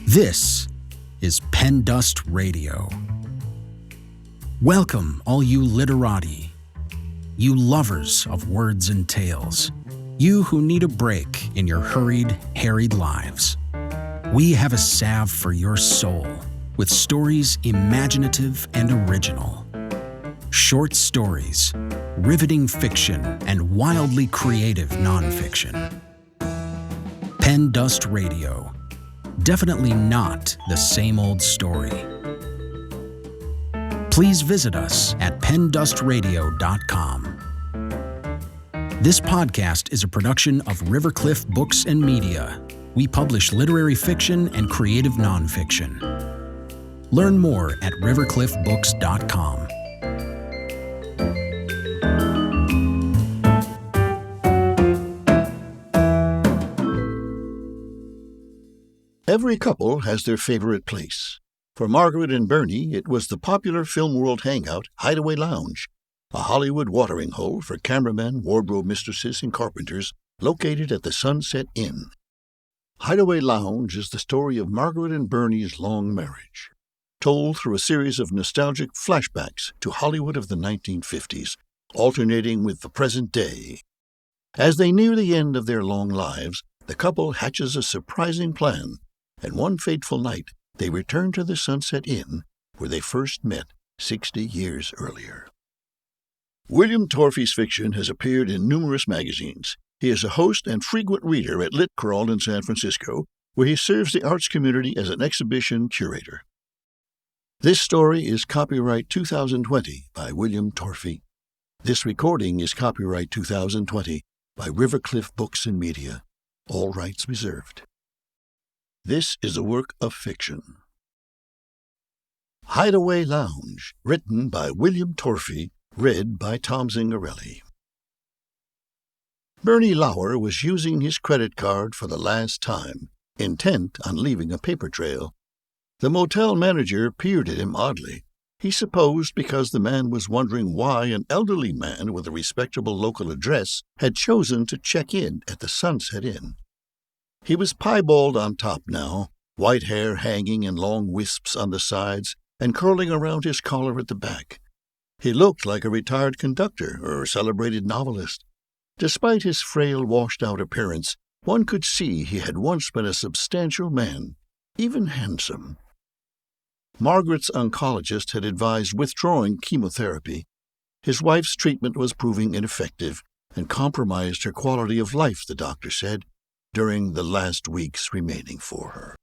This is Pen Dust Radio. Welcome, all you literati, you lovers of words and tales, you who need a break in your hurried, harried lives. We have a salve for your soul with stories imaginative and original. Short stories, riveting fiction, and wildly creative nonfiction. Pen Dust Radio. Definitely not the same old story. Please visit us at pendustradio.com. This podcast is a production of Rivercliff Books and Media. We publish literary fiction and creative nonfiction. Learn more at rivercliffbooks.com. Every couple has their favorite place. For Margaret and Bernie, it was the popular film world hangout, Hideaway Lounge, a Hollywood watering hole for cameramen, wardrobe mistresses, and carpenters located at the Sunset Inn. Hideaway Lounge is the story of Margaret and Bernie's long marriage, told through a series of nostalgic flashbacks to Hollywood of the 1950s, alternating with the present day. As they near the end of their long lives, the couple hatches a surprising plan, and one fateful night they return to the Sunset Inn where they first met 60 years earlier. William Torfey's fiction has appeared in numerous magazines. He is a host and frequent reader at Lit Crawl in San Francisco, where he serves the arts community as an exhibition curator. This story is copyright 2020 by William Torfey. This recording is copyright 2020 by Rivercliff Books and Media. All rights reserved. This is a work of fiction. Hideaway Lounge, written by William Torfey, read by Tom Zingarelli. Bernie Lauer was using his credit card for the last time, intent on leaving a paper trail. The motel manager peered at him oddly. He supposed because the man was wondering why an elderly man with a respectable local address had chosen to check in at the Sunset Inn. He was piebald on top now, white hair hanging in long wisps on the sides and curling around his collar at the back. He looked like a retired conductor or celebrated novelist. Despite his frail, washed-out appearance, one could see he had once been a substantial man, even handsome. Margaret's oncologist had advised withdrawing chemotherapy. His wife's treatment was proving ineffective and compromised her quality of life, the doctor said, during the last weeks remaining for her.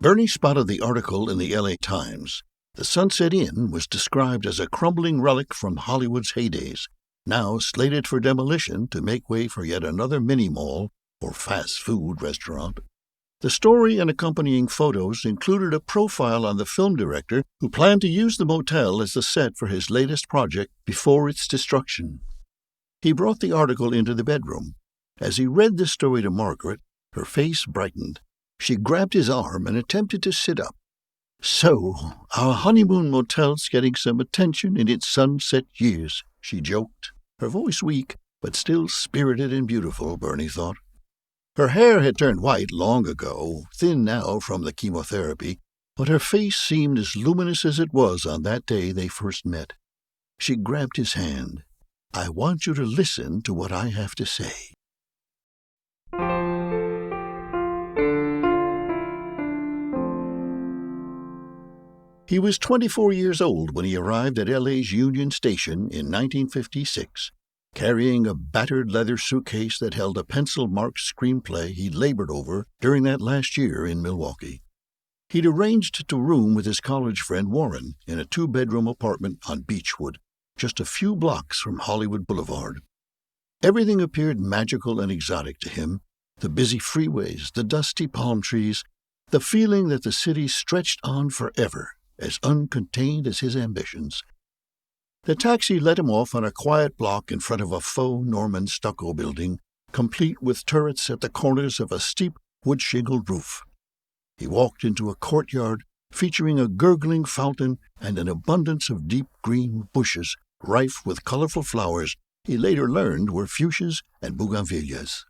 Bernie spotted the article in the L.A. Times. The Sunset Inn was described as a crumbling relic from Hollywood's heydays, now slated for demolition to make way for yet another mini-mall or fast food restaurant. The story and accompanying photos included a profile on the film director who planned to use the motel as the set for his latest project before its destruction. He brought the article into the bedroom. As he read the story to Margaret, her face brightened. She grabbed his arm and attempted to sit up. "So, our honeymoon motel's getting some attention in its sunset years," she joked, her voice weak, but still spirited and beautiful, Bernie thought. Her hair had turned white long ago, thin now from the chemotherapy, but her face seemed as luminous as it was on that day they first met. She grabbed his hand. "I want you to listen to what I have to say." He was 24 years old when he arrived at L.A.'s Union Station in 1956. Carrying a battered leather suitcase that held a pencil-marked screenplay he labored over during that last year in Milwaukee. He'd arranged to room with his college friend Warren in a 2-bedroom apartment on Beechwood, just a few blocks from Hollywood Boulevard. Everything appeared magical and exotic to him, the busy freeways, the dusty palm trees, the feeling that the city stretched on forever, as uncontained as his ambitions. The taxi let him off on a quiet block in front of a faux Norman stucco building, complete with turrets at the corners of a steep wood-shingled roof. He walked into a courtyard featuring a gurgling fountain and an abundance of deep green bushes rife with colorful flowers he later learned were fuchsias and bougainvilleas.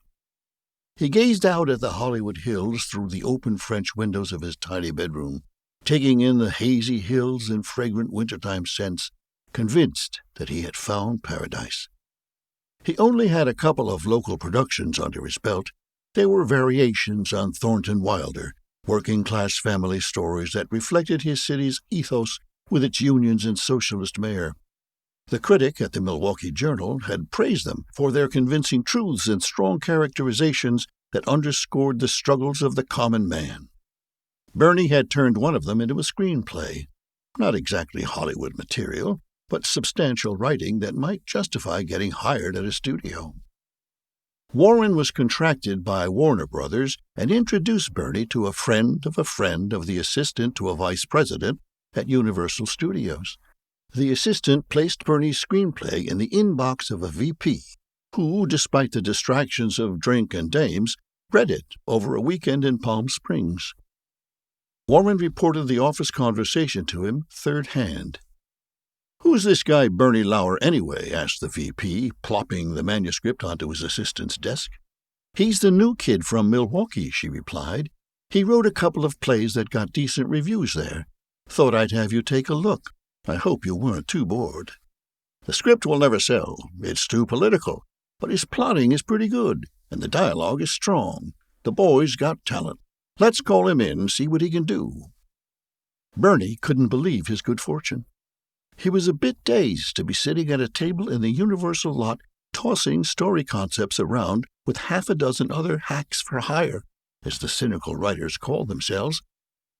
He gazed out at the Hollywood Hills through the open French windows of his tiny bedroom, taking in the hazy hills and fragrant wintertime scents, convinced that he had found paradise. He only had a couple of local productions under his belt. They were variations on Thornton Wilder, working-class family stories that reflected his city's ethos with its unions and socialist mayor. The critic at the Milwaukee Journal had praised them for their convincing truths and strong characterizations that underscored the struggles of the common man. Bernie had turned one of them into a screenplay, not exactly Hollywood material, but substantial writing that might justify getting hired at a studio. Warren was contracted by Warner Brothers and introduced Bernie to a friend of the assistant to a vice president at Universal Studios. The assistant placed Bernie's screenplay in the inbox of a VP, who, despite the distractions of drink and dames, read it over a weekend in Palm Springs. Warren reported the office conversation to him third hand. "Who's this guy Bernie Lauer anyway?" asked the VP, plopping the manuscript onto his assistant's desk. "He's the new kid from Milwaukee," she replied. "He wrote a couple of plays that got decent reviews there. Thought I'd have you take a look. I hope you weren't too bored. The script will never sell. It's too political. But his plotting is pretty good, and the dialogue is strong. The boy's got talent. Let's call him in and see what he can do." Bernie couldn't believe his good fortune. He was a bit dazed to be sitting at a table in the Universal lot tossing story concepts around with half a dozen other hacks for hire, as the cynical writers called themselves.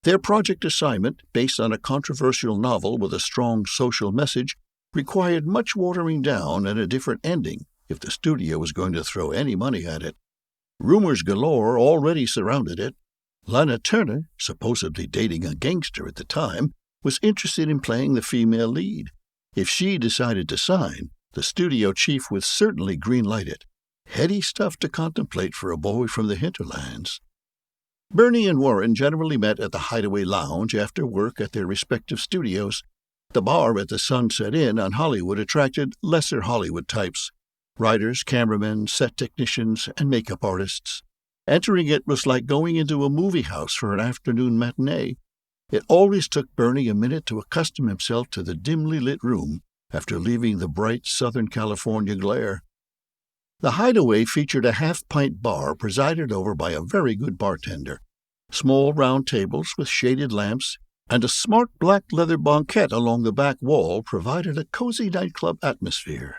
Their project assignment, based on a controversial novel with a strong social message, required much watering down and a different ending if the studio was going to throw any money at it. Rumors galore already surrounded it. Lana Turner, supposedly dating a gangster at the time, was interested in playing the female lead. If she decided to sign, the studio chief would certainly greenlight it. Heady stuff to contemplate for a boy from the hinterlands. Bernie and Warren generally met at the Hideaway Lounge after work at their respective studios. The bar at the Sunset Inn on Hollywood attracted lesser Hollywood types: writers, cameramen, set technicians, and makeup artists. Entering it was like going into a movie house for an afternoon matinee. It always took Bernie a minute to accustom himself to the dimly lit room after leaving the bright Southern California glare. The Hideaway featured a half-pint bar presided over by a very good bartender, small round tables with shaded lamps, and a smart black leather banquette along the back wall provided a cozy nightclub atmosphere.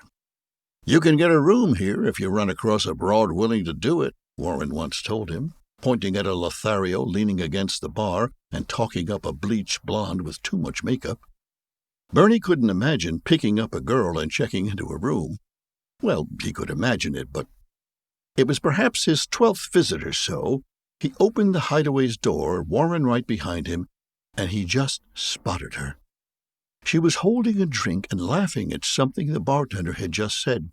"You can get a room here if you run across a broad willing to do it," Warren once told him, pointing at a Lothario leaning against the bar and talking up a bleached blonde with too much makeup. Bernie couldn't imagine picking up a girl and checking into a room. Well, he could imagine it, but it was perhaps his 12th visit or so. He opened the Hideaway's door, Warren right behind him, and he just spotted her. She was holding a drink and laughing at something the bartender had just said.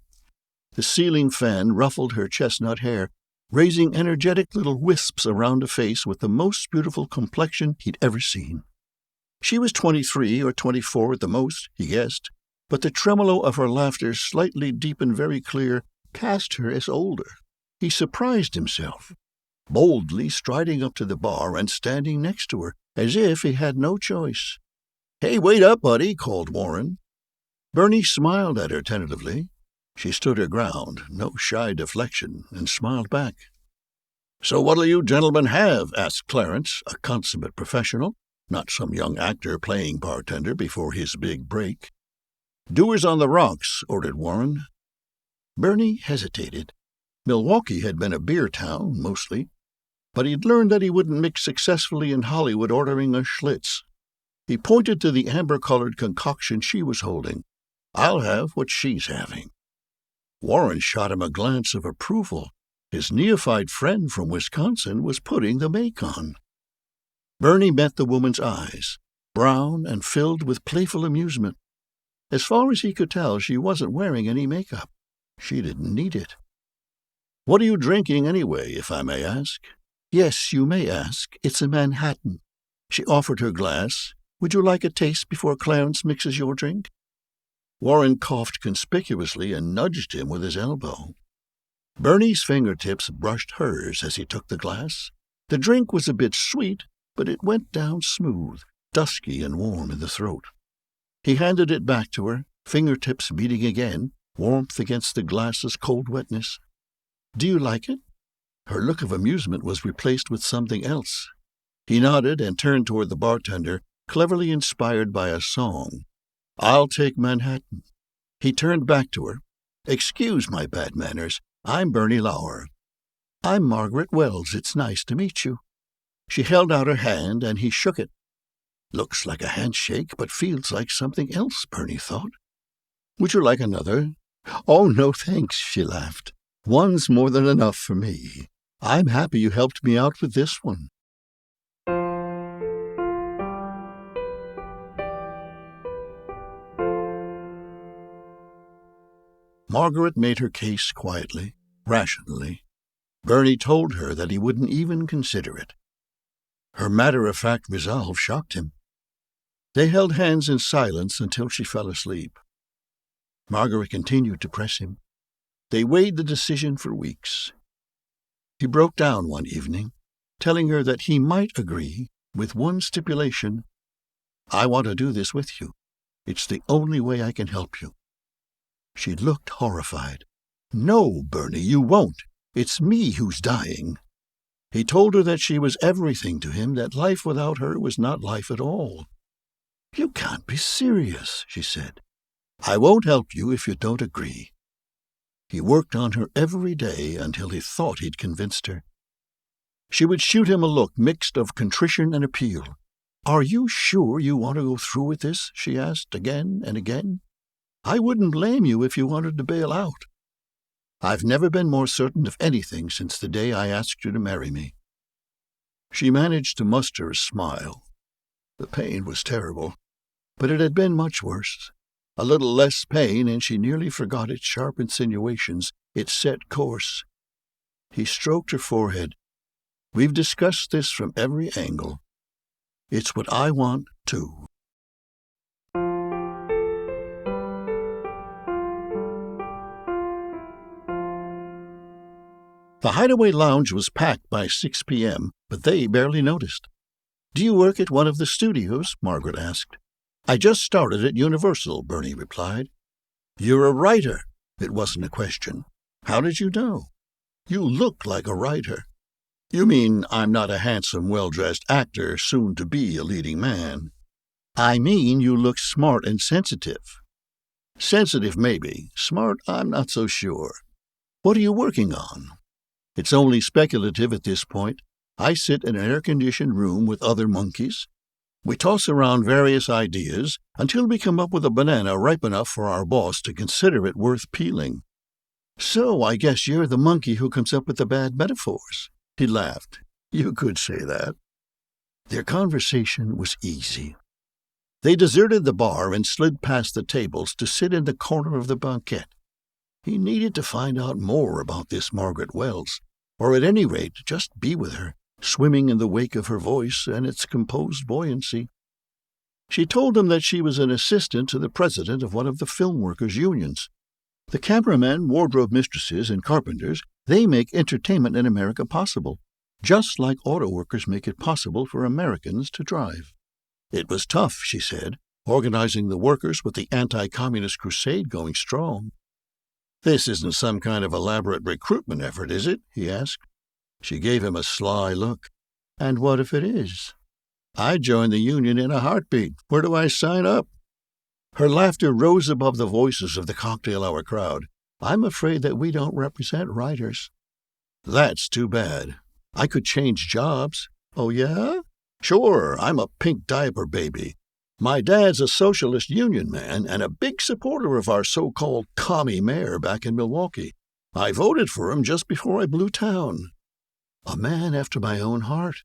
The ceiling fan ruffled her chestnut hair, raising energetic little wisps around a face with the most beautiful complexion he'd ever seen. She was 23 or 24 at the most, he guessed, but the tremolo of her laughter, slightly deep and very clear, cast her as older. He surprised himself, boldly striding up to the bar and standing next to her, as if he had no choice. "Hey, wait up, buddy," called Warren. Bernie smiled at her tentatively. She stood her ground, no shy deflection, and smiled back. "So what'll you gentlemen have?" asked Clarence, a consummate professional, not some young actor playing bartender before his big break. "Doers on the rocks," ordered Warren. Bernie hesitated. Milwaukee had been a beer town, mostly, but he'd learned that he wouldn't mix successfully in Hollywood ordering a Schlitz. He pointed to the amber-colored concoction she was holding. "I'll have what she's having." Warren shot him a glance of approval. His neophyte friend from Wisconsin was putting the make on. Bernie met the woman's eyes, brown and filled with playful amusement. As far as he could tell, she wasn't wearing any makeup. She didn't need it. "What are you drinking, anyway, if I may ask?" "Yes, you may ask. It's a Manhattan." She offered her glass. "Would you like a taste before Clarence mixes your drink?" Warren coughed conspicuously and nudged him with his elbow. Bernie's fingertips brushed hers as he took the glass. The drink was a bit sweet, but it went down smooth, dusky and warm in the throat. He handed it back to her, fingertips beating again, warmth against the glass's cold wetness. "Do you like it?" Her look of amusement was replaced with something else. He nodded and turned toward the bartender, cleverly inspired by a song. "I'll take Manhattan." He turned back to her. "Excuse my bad manners. I'm Bernie Lauer." "I'm Margaret Wells. It's nice to meet you." She held out her hand, and he shook it. Looks like a handshake, but feels like something else, Bernie thought. "Would you like another?" "Oh, no, thanks," she laughed. "One's more than enough for me. I'm happy you helped me out with this one." Margaret made her case quietly, rationally. Bernie told her that he wouldn't even consider it. Her matter-of-fact resolve shocked him. They held hands in silence until she fell asleep. Margaret continued to press him. They weighed the decision for weeks. He broke down one evening, telling her that he might agree with one stipulation. "I want to do this with you. It's the only way I can help you." She looked horrified. "No, Bernie, you won't. It's me who's dying." He told her that she was everything to him, that life without her was not life at all. "You can't be serious," she said. "I won't help you if you don't agree." He worked on her every day until he thought he'd convinced her. She would shoot him a look mixed of contrition and appeal. "Are you sure you want to go through with this?" she asked again and again. "I wouldn't blame you if you wanted to bail out." "I've never been more certain of anything since the day I asked you to marry me." She managed to muster a smile. The pain was terrible, but it had been much worse. A little less pain, and she nearly forgot its sharp insinuations, its set course. He stroked her forehead. "We've discussed this from every angle. It's what I want, too." The Hideaway Lounge was packed by 6 p.m., but they barely noticed. "Do you work at one of the studios?" Margaret asked. "I just started at Universal," Bernie replied. "You're a writer." It wasn't a question. "How did you know?" "You look like a writer." "You mean I'm not a handsome, well-dressed actor, soon to be a leading man?" "I mean you look smart and sensitive." "Sensitive, maybe. Smart, I'm not so sure. What are you working on?" "It's only speculative at this point. I sit in an air-conditioned room with other monkeys. We toss around various ideas until we come up with a banana ripe enough for our boss to consider it worth peeling." "So I guess you're the monkey who comes up with the bad metaphors." He laughed. "You could say that." Their conversation was easy. They deserted the bar and slid past the tables to sit in the corner of the banquette. He needed to find out more about this Margaret Wells, or at any rate just be with her, swimming in the wake of her voice and its composed buoyancy. She told him that she was an assistant to the president of one of the film workers' unions. "The cameramen, wardrobe mistresses, and carpenters, they make entertainment in America possible, just like auto workers make it possible for Americans to drive." It was tough, she said, organizing the workers with the anti-communist crusade going strong. "This isn't some kind of elaborate recruitment effort, is it?" he asked. She gave him a sly look. "And what if it is?" "I'd join the union in a heartbeat. Where do I sign up?" Her laughter rose above the voices of the cocktail-hour crowd. "I'm afraid that we don't represent writers." "That's too bad. I could change jobs." "Oh, yeah?" "Sure, I'm a pink diaper baby. My dad's a socialist union man and a big supporter of our so-called commie mayor back in Milwaukee. I voted for him just before I blew town." A man after my own heart.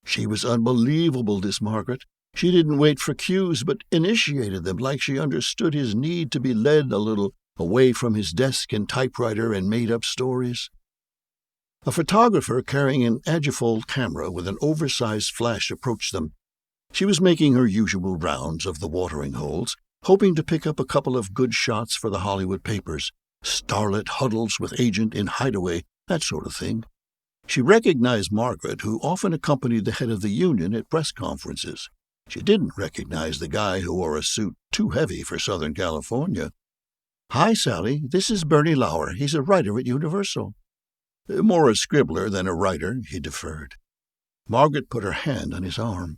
She was unbelievable, this Margaret. She didn't wait for cues, but initiated them like she understood his need to be led a little away from his desk and typewriter and made-up stories. A photographer carrying an Agifold camera with an oversized flash approached them. She was making her usual rounds of the watering holes, hoping to pick up a couple of good shots for the Hollywood papers, starlit huddles with agent in hideaway, that sort of thing. She recognized Margaret, who often accompanied the head of the union at press conferences. She didn't recognize the guy who wore a suit too heavy for Southern California. "Hi, Sally. This is Bernie Lauer. He's a writer at Universal." "More a scribbler than a writer," he deferred. Margaret put her hand on his arm.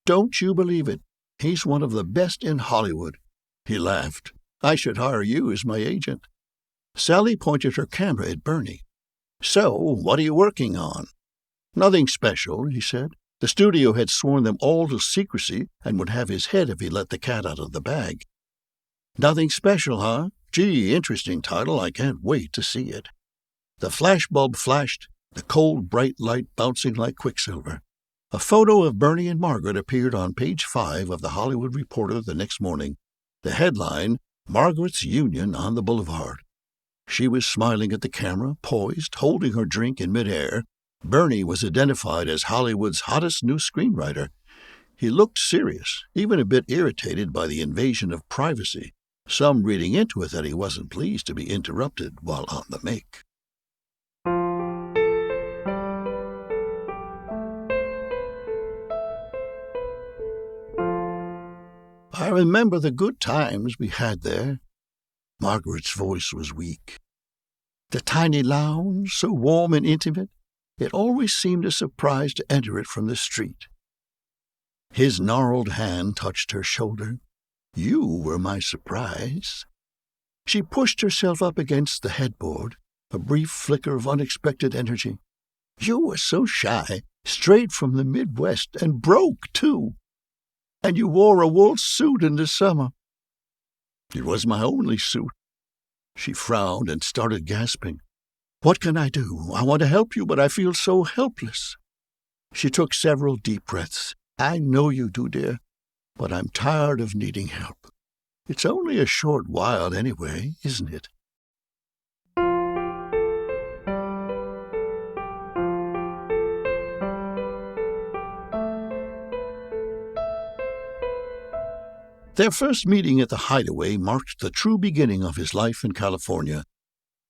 "Don't you believe it. He's one of the best in Hollywood." He laughed. "I should hire you as my agent." Sally pointed her camera at Bernie. "So, what are you working on?" "Nothing special," he said. The studio had sworn them all to secrecy and would have his head if he let the cat out of the bag. "Nothing special, huh? Gee, interesting title. I can't wait to see it." The flashbulb flashed, the cold, bright light bouncing like quicksilver. A photo of Bernie and Margaret appeared on page 5 of the Hollywood Reporter the next morning. The headline, "Margaret's Union on the Boulevard." She was smiling at the camera, poised, holding her drink in midair. Bernie was identified as Hollywood's hottest new screenwriter. He looked serious, even a bit irritated by the invasion of privacy, some reading into it that he wasn't pleased to be interrupted while on the make. "I remember the good times we had there." Margaret's voice was weak. "The tiny lounge, so warm and intimate. It always seemed a surprise to enter it from the street." His gnarled hand touched her shoulder. "You were my surprise." She pushed herself up against the headboard, a brief flicker of unexpected energy. "You were so shy, straight from the Midwest, and broke, too. And you wore a wool suit in the summer." "It was my only suit." She frowned and started gasping. "What can I do? I want to help you, but I feel so helpless." She took several deep breaths. "I know you do, dear, but I'm tired of needing help. It's only a short while anyway, isn't it?" Their first meeting at the Hideaway marked the true beginning of his life in California.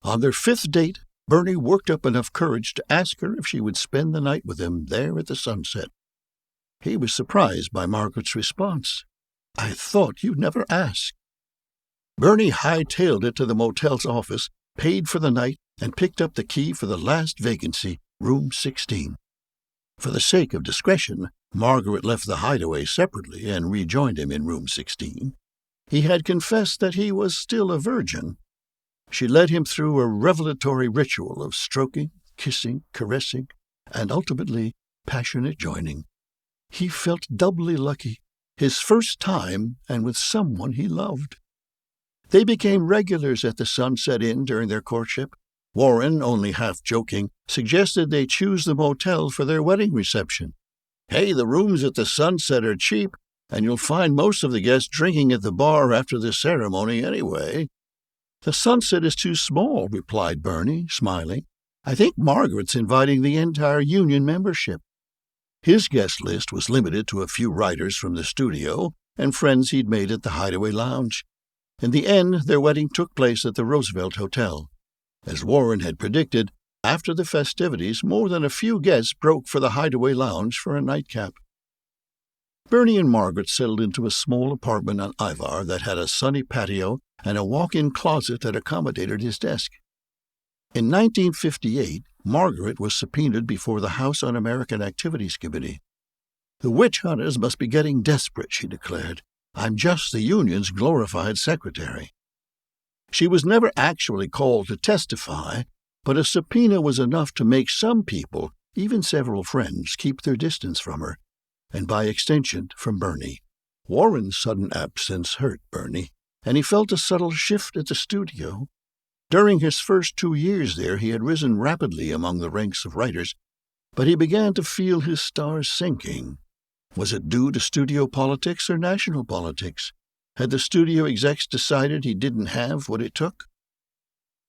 On their 5th date, Bernie worked up enough courage to ask her if she would spend the night with him there at the Sunset. He was surprised by Margaret's response. "I thought you'd never ask." Bernie hightailed it to the motel's office, paid for the night, and picked up the key for the last vacancy, room 16. For the sake of discretion, Margaret left the Hideaway separately and rejoined him in room 16. He had confessed that he was still a virgin. She led him through a revelatory ritual of stroking, kissing, caressing, and ultimately passionate joining. He felt doubly lucky, his first time and with someone he loved. They became regulars at the Sunset Inn during their courtship. Warren, only half joking, suggested they choose the motel for their wedding reception. "Hey, the rooms at the Sunset are cheap, and you'll find most of the guests drinking at the bar after the ceremony anyway." "The Sunset is too small," replied Bernie, smiling. "I think Margaret's inviting the entire union membership." His guest list was limited to a few writers from the studio and friends he'd made at the Hideaway Lounge. In the end, their wedding took place at the Roosevelt Hotel. As Warren had predicted, after the festivities, more than a few guests broke for the Hideaway Lounge for a nightcap. Bernie and Margaret settled into a small apartment on Ivar that had a sunny patio and a walk-in closet that accommodated his desk. In 1958, Margaret was subpoenaed before the House Un-American Activities Committee. "The witch hunters must be getting desperate," she declared. "I'm just the union's glorified secretary." She was never actually called to testify, but a subpoena was enough to make some people, even several friends, keep their distance from her, and by extension from Bernie. Warren's sudden absence hurt Bernie, and he felt a subtle shift at the studio. During his first 2 years there, he had risen rapidly among the ranks of writers, but he began to feel his stars sinking. Was it due to studio politics or national politics? Had the studio execs decided he didn't have what it took?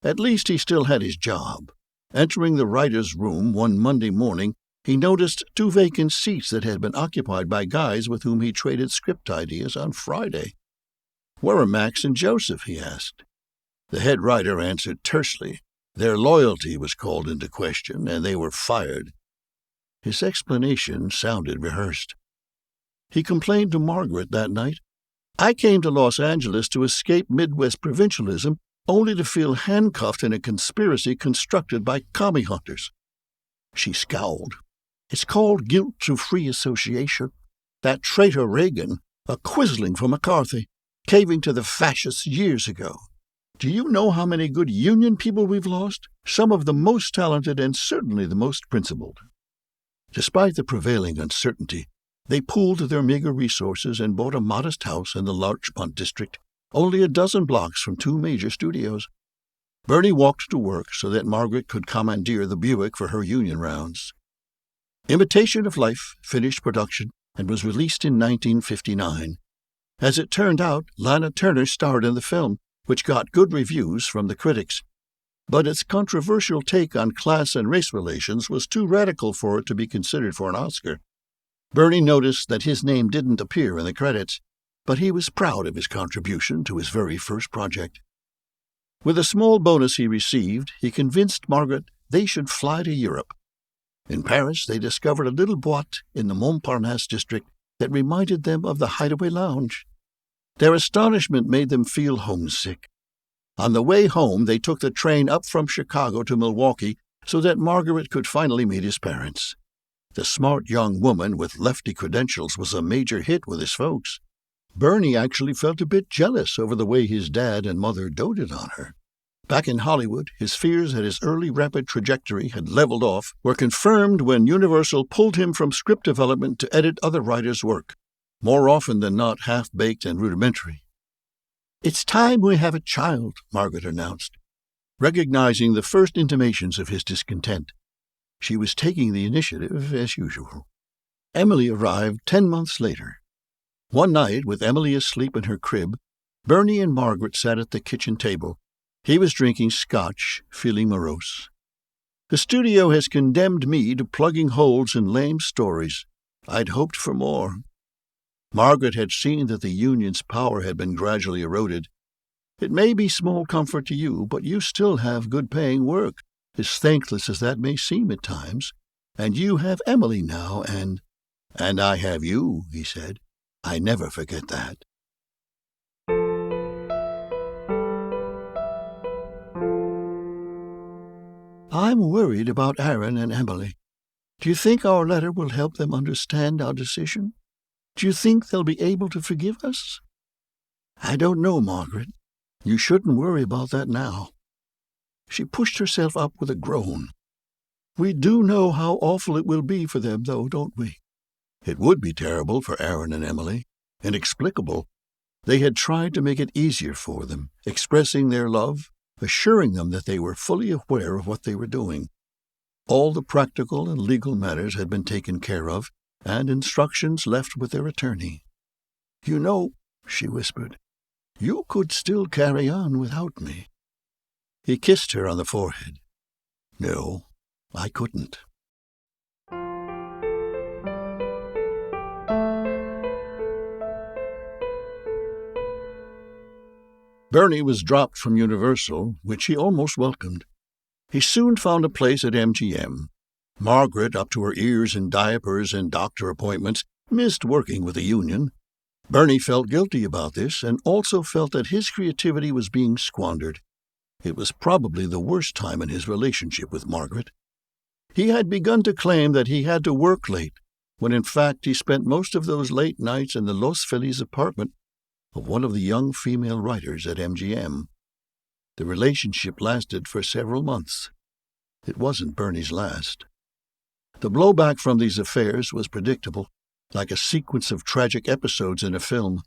At least he still had his job. Entering the writer's room one Monday morning, he noticed 2 vacant seats that had been occupied by guys with whom he traded script ideas on Friday. "Where are Max and Joseph?" he asked. The head writer answered tersely. Their loyalty was called into question, and they were fired. His explanation sounded rehearsed. He complained to Margaret that night. "I came to Los Angeles to escape Midwest provincialism, only to feel handcuffed in a conspiracy constructed by commie hunters." She scowled. "It's called guilt through free association. That traitor Reagan, a quisling for McCarthy, caving to the fascists years ago. Do you know how many good Union people we've lost? Some of the most talented and certainly the most principled." Despite the prevailing uncertainty, they pooled their meager resources and bought a modest house in the Larchmont district, only a dozen blocks from two major studios. Bernie walked to work so that Margaret could commandeer the Buick for her union rounds. Imitation of Life finished production and was released in 1959. As it turned out, Lana Turner starred in the film, which got good reviews from the critics. But its controversial take on class and race relations was too radical for it to be considered for an Oscar. Bernie noticed that his name didn't appear in the credits, but he was proud of his contribution to his very first project. With a small bonus he received, he convinced Margaret they should fly to Europe. In Paris, they discovered a little boîte in the Montparnasse district that reminded them of the Hideaway Lounge. Their astonishment made them feel homesick. On the way home, they took the train up from Chicago to Milwaukee so that Margaret could finally meet his parents. The smart young woman with lefty credentials was a major hit with his folks. Bernie actually felt a bit jealous over the way his dad and mother doted on her. Back in Hollywood, his fears that his early rapid trajectory had leveled off were confirmed when Universal pulled him from script development to edit other writers' work, more often than not half-baked and rudimentary. "It's time we have a child," Margaret announced, recognizing the first intimations of his discontent. She was taking the initiative, as usual. Emily arrived 10 months later. One night, with Emily asleep in her crib, Bernie and Margaret sat at the kitchen table. He was drinking scotch, feeling morose. "The studio has condemned me to plugging holes in lame stories. I'd hoped for more." Margaret had seen that the union's power had been gradually eroded. "It may be small comfort to you, but you still have good-paying work, as thankless as that may seem at times. And you have Emily now, and—" "And I have you," he said. "I never forget that." "I'm worried about Aaron and Emily. Do you think our letter will help them understand our decision? Do you think they'll be able to forgive us?" "I don't know, Margaret. You shouldn't worry about that now." She pushed herself up with a groan. "We do know how awful it will be for them, though, don't we?" It would be terrible for Aaron and Emily. Inexplicable. They had tried to make it easier for them, expressing their love, assuring them that they were fully aware of what they were doing. All the practical and legal matters had been taken care of, and instructions left with their attorney. "You know," she whispered, "you could still carry on without me." He kissed her on the forehead. "No, I couldn't." Bernie was dropped from Universal, which he almost welcomed. He soon found a place at MGM. Margaret, up to her ears in diapers and doctor appointments, missed working with the union. Bernie felt guilty about this and also felt that his creativity was being squandered. It was probably the worst time in his relationship with Margaret. He had begun to claim that he had to work late, when in fact he spent most of those late nights in the Los Feliz apartment of one of the young female writers at MGM. The relationship lasted for several months. It wasn't Bernie's last. The blowback from these affairs was predictable, like a sequence of tragic episodes in a film.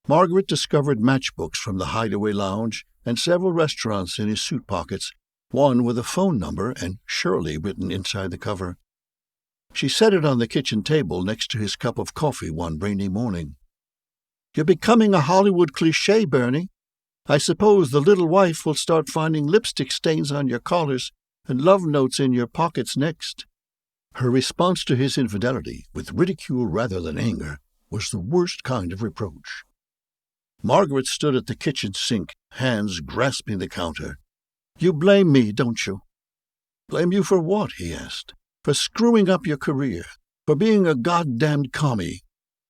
Margaret discovered matchbooks from the Hideaway Lounge and several restaurants in his suit pockets, one with a phone number and Shirley written inside the cover. She set it on the kitchen table next to his cup of coffee one rainy morning. "You're becoming a Hollywood cliché, Bernie. I suppose the little wife will start finding lipstick stains on your collars and love notes in your pockets next." Her response to his infidelity, with ridicule rather than anger, was the worst kind of reproach. Margaret stood at the kitchen sink, hands grasping the counter. "You blame me, don't you?" "Blame you for what?" he asked. "For screwing up your career. For being a goddamned commie."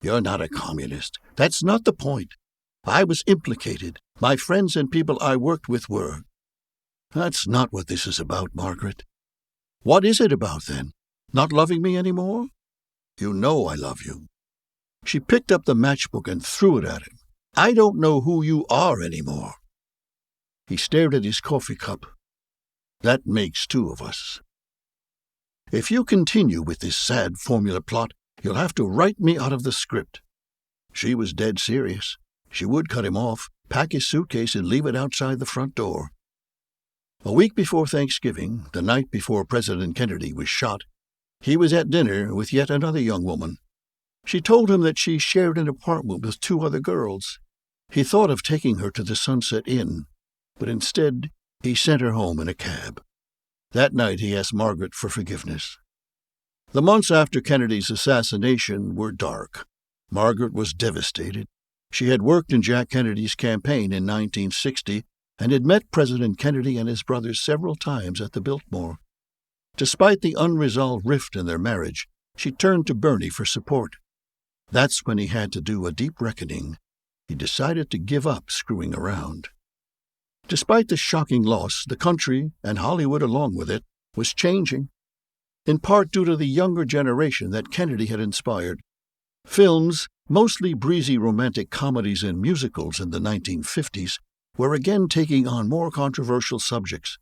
"You're not a communist. That's not the point. I was implicated. My friends and people I worked with were." "That's not what this is about, Margaret." "What is it about, then? Not loving me any more?" "You know I love you." She picked up the matchbook and threw it at him. "I don't know who you are anymore." He stared at his coffee cup. "That makes two of us. If you continue with this sad formula plot, you'll have to write me out of the script." She was dead serious. She would cut him off, pack his suitcase, and leave it outside the front door. A week before Thanksgiving, the night before President Kennedy was shot, he was at dinner with yet another young woman. She told him that she shared an apartment with two other girls. He thought of taking her to the Sunset Inn, but instead he sent her home in a cab. That night he asked Margaret for forgiveness. The months after Kennedy's assassination were dark. Margaret was devastated. She had worked in Jack Kennedy's campaign in 1960 and had met President Kennedy and his brothers several times at the Biltmore. Despite the unresolved rift in their marriage, she turned to Bernie for support. That's when he had to do a deep reckoning. He decided to give up screwing around. Despite the shocking loss, the country, and Hollywood along with it, was changing, in part due to the younger generation that Kennedy had inspired. Films, mostly breezy romantic comedies and musicals in the 1950s, were again taking on more controversial subjects.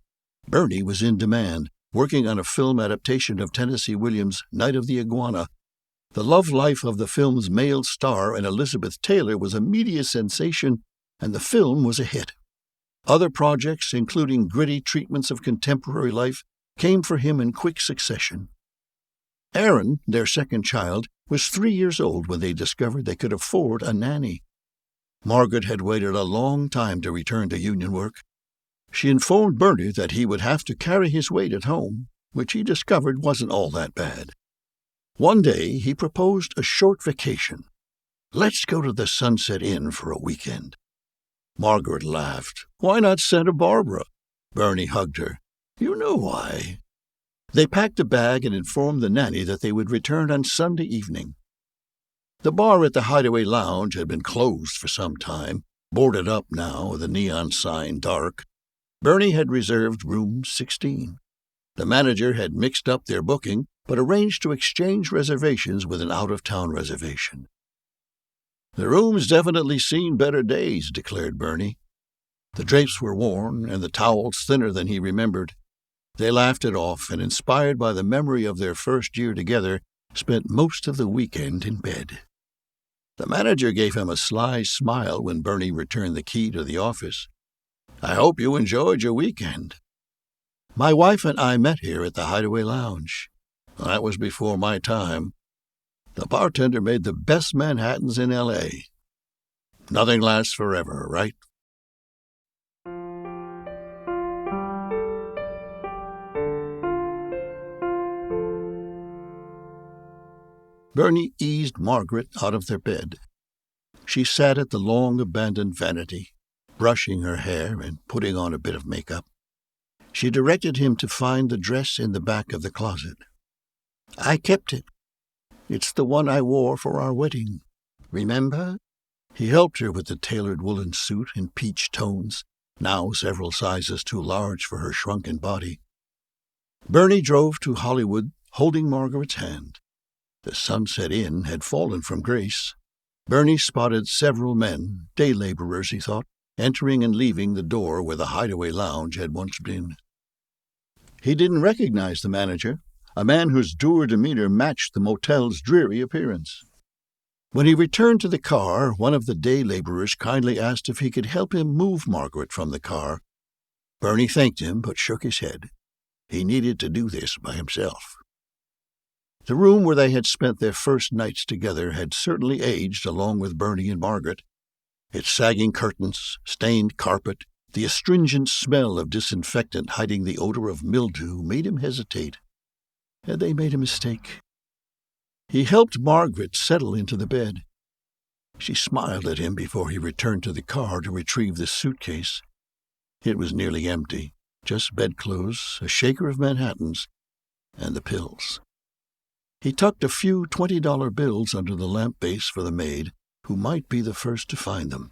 Bernie was in demand, working on a film adaptation of Tennessee Williams' Night of the Iguana. The love life of the film's male star and Elizabeth Taylor was a media sensation, and the film was a hit. Other projects, including gritty treatments of contemporary life, came for him in quick succession. Aaron, their second child, was 3 years old when they discovered they could afford a nanny. Margaret had waited a long time to return to union work. She informed Bernie that he would have to carry his weight at home, which he discovered wasn't all that bad. One day he proposed a short vacation. "Let's go to the Sunset Inn for a weekend." Margaret laughed. "Why not Santa Barbara?" Bernie hugged her. "You know why." They packed a bag and informed the nanny that they would return on Sunday evening. The bar at the Hideaway Lounge had been closed for some time, boarded up now, the neon sign dark. Bernie had reserved room 16. The manager had mixed up their booking, but arranged to exchange reservations with an out-of-town reservation. "The room's definitely seen better days," declared Bernie. The drapes were worn, and the towels thinner than he remembered. They laughed it off, and inspired by the memory of their first year together, spent most of the weekend in bed. The manager gave him a sly smile when Bernie returned the key to the office. "I hope you enjoyed your weekend." "My wife and I met here at the Hideaway Lounge." "That was before my time. The bartender made the best Manhattans in L.A. Nothing lasts forever, right?" Bernie eased Margaret out of their bed. She sat at the long-abandoned vanity, brushing her hair and putting on a bit of makeup. She directed him to find the dress in the back of the closet. "I kept it. It's the one I wore for our wedding. Remember?" He helped her with the tailored woolen suit in peach tones, now several sizes too large for her shrunken body. Bernie drove to Hollywood, holding Margaret's hand. The Sunset Inn had fallen from grace. Bernie spotted several men, day laborers, he thought, entering and leaving the door where the Hideaway Lounge had once been. He didn't recognize the manager, a man whose dour demeanor matched the motel's dreary appearance. When he returned to the car, one of the day laborers kindly asked if he could help him move Margaret from the car. Bernie thanked him, but shook his head. He needed to do this by himself. The room where they had spent their first nights together had certainly aged along with Bernie and Margaret. Its sagging curtains, stained carpet, the astringent smell of disinfectant hiding the odor of mildew made him hesitate. Had they made a mistake? He helped Margaret settle into the bed. She smiled at him before he returned to the car to retrieve the suitcase. It was nearly empty, just bedclothes, a shaker of Manhattans, and the pills. He tucked a few $20 bills under the lamp base for the maid, who might be the first to find them.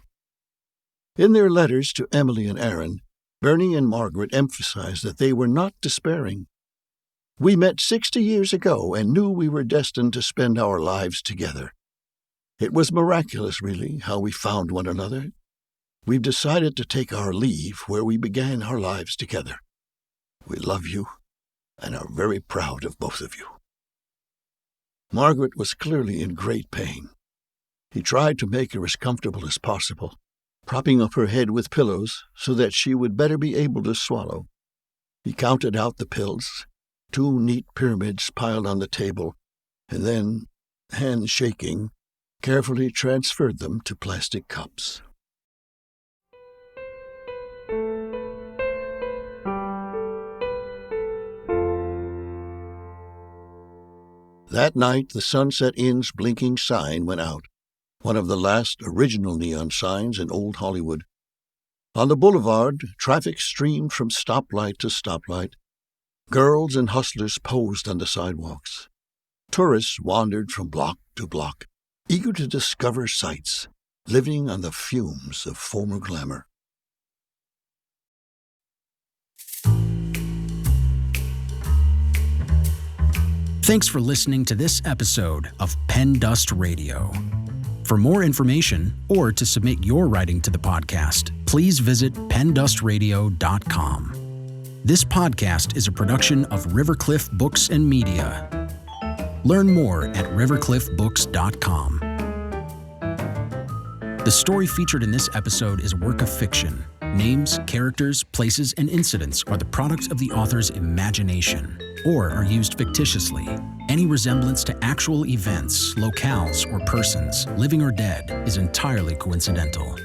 In their letters to Emily and Aaron, Bernie and Margaret emphasized that they were not despairing. "We met 60 years ago and knew we were destined to spend our lives together. It was miraculous, really, how we found one another. We've decided to take our leave where we began our lives together. We love you and are very proud of both of you." Margaret was clearly in great pain. He tried to make her as comfortable as possible, propping up her head with pillows so that she would better be able to swallow. He counted out the pills, 2 neat pyramids piled on the table, and then, hands shaking, carefully transferred them to plastic cups. That night, the Sunset Inn's blinking sign went out, one of the last original neon signs in old Hollywood. On the boulevard, traffic streamed from stoplight to stoplight. Girls and hustlers posed on the sidewalks. Tourists wandered from block to block, eager to discover sights, living on the fumes of former glamour. Thanks for listening to this episode of Pen Dust Radio. For more information or to submit your writing to the podcast, please visit pendustradio.com. This podcast is a production of Rivercliff Books and Media. Learn more at rivercliffbooks.com. The story featured in this episode is a work of fiction. Names, characters, places, and incidents are the product of the author's imagination or are used fictitiously. Any resemblance to actual events, locales, or persons, living or dead, is entirely coincidental.